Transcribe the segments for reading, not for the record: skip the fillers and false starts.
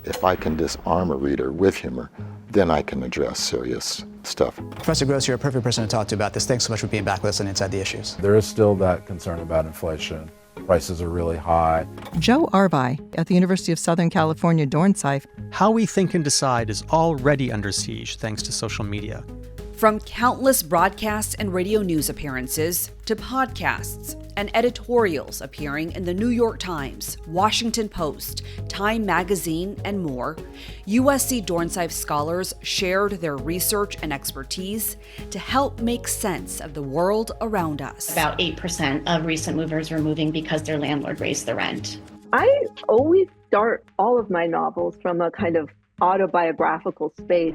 If I can disarm a reader with humor, then I can address serious stuff. Professor Gross, you're a perfect person to talk to about this. Thanks so much for being back with us on Inside the Issues. There is still that concern about inflation. Prices are really high. Joe Arvai at the University of Southern California, Dornsife. How we think and decide is already under siege thanks to social media. From countless broadcast and radio news appearances to podcasts and editorials appearing in the New York Times, Washington Post, Time Magazine, and more, USC Dornsife scholars shared their research and expertise to help make sense of the world around us. About 8% of recent movers were moving because their landlord raised the rent. I always start all of my novels from a kind of autobiographical space.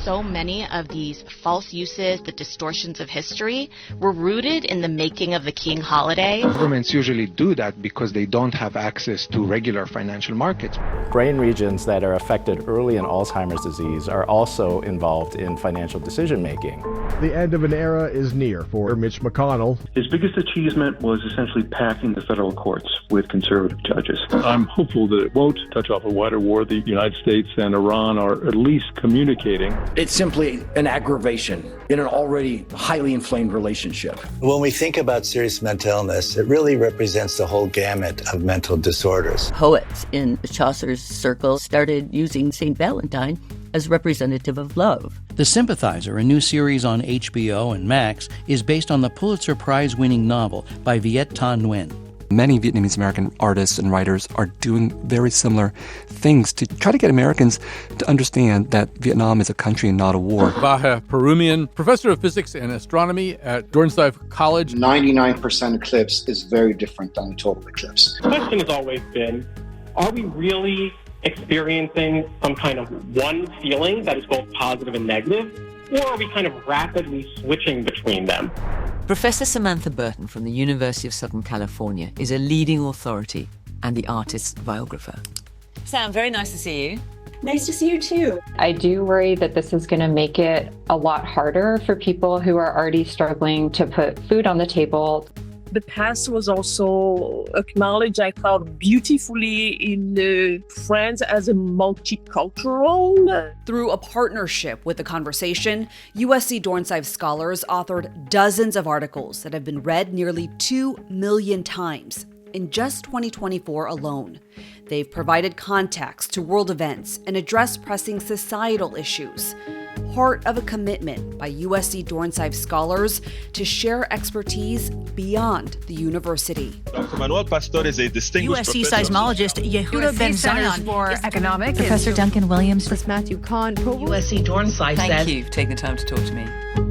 So many of these false uses, the distortions of history, were rooted in the making of the King holiday. Governments usually do that because they don't have access to regular financial markets. Brain regions that are affected early in Alzheimer's disease are also involved in financial decision making. The end of an era is near for Mitch McConnell. His biggest achievement was essentially packing the federal courts with conservative judges. I'm hopeful that it won't touch off a wider war. The United States and Iran are at least communicating. It's simply an aggravation in an already highly inflamed relationship. When we think about serious mental illness, it really represents the whole gamut of mental disorders. Poets in Chaucer's circle started using St. Valentine as representative of love. The Sympathizer, a new series on HBO and Max, is based on the Pulitzer Prize-winning novel by Viet Thanh Nguyen. Many Vietnamese American artists and writers are doing very similar things to try to get Americans to understand that Vietnam is a country and not a war. Vahe Perumian, professor of physics and astronomy at Dornsife College. 99% eclipse is very different than a total eclipse. The question has always been, are we really experiencing some kind of one feeling that is both positive and negative, or are we kind of rapidly switching between them? Professor Samantha Burton from the University of Southern California is a leading authority and the artist's biographer. Sam, very nice to see you. Nice to see you too. I do worry that this is going to make it a lot harder for people who are already struggling to put food on the table. The past was also acknowledged, I thought, beautifully in France as a multicultural. Through a partnership with The Conversation, USC Dornsife scholars authored dozens of articles that have been read nearly 2 million times in just 2024 alone. They've provided context to world events and addressed pressing societal issues. Part of a commitment by USC Dornsife scholars to share expertise beyond the university. Dr. Manuel Pastor is a distinguished USC seismologist Yehuda Ben Zion for economics. Professor Duncan Williams. Matthew Kahn. USC Dornsife Thank you for taking the time to talk to me.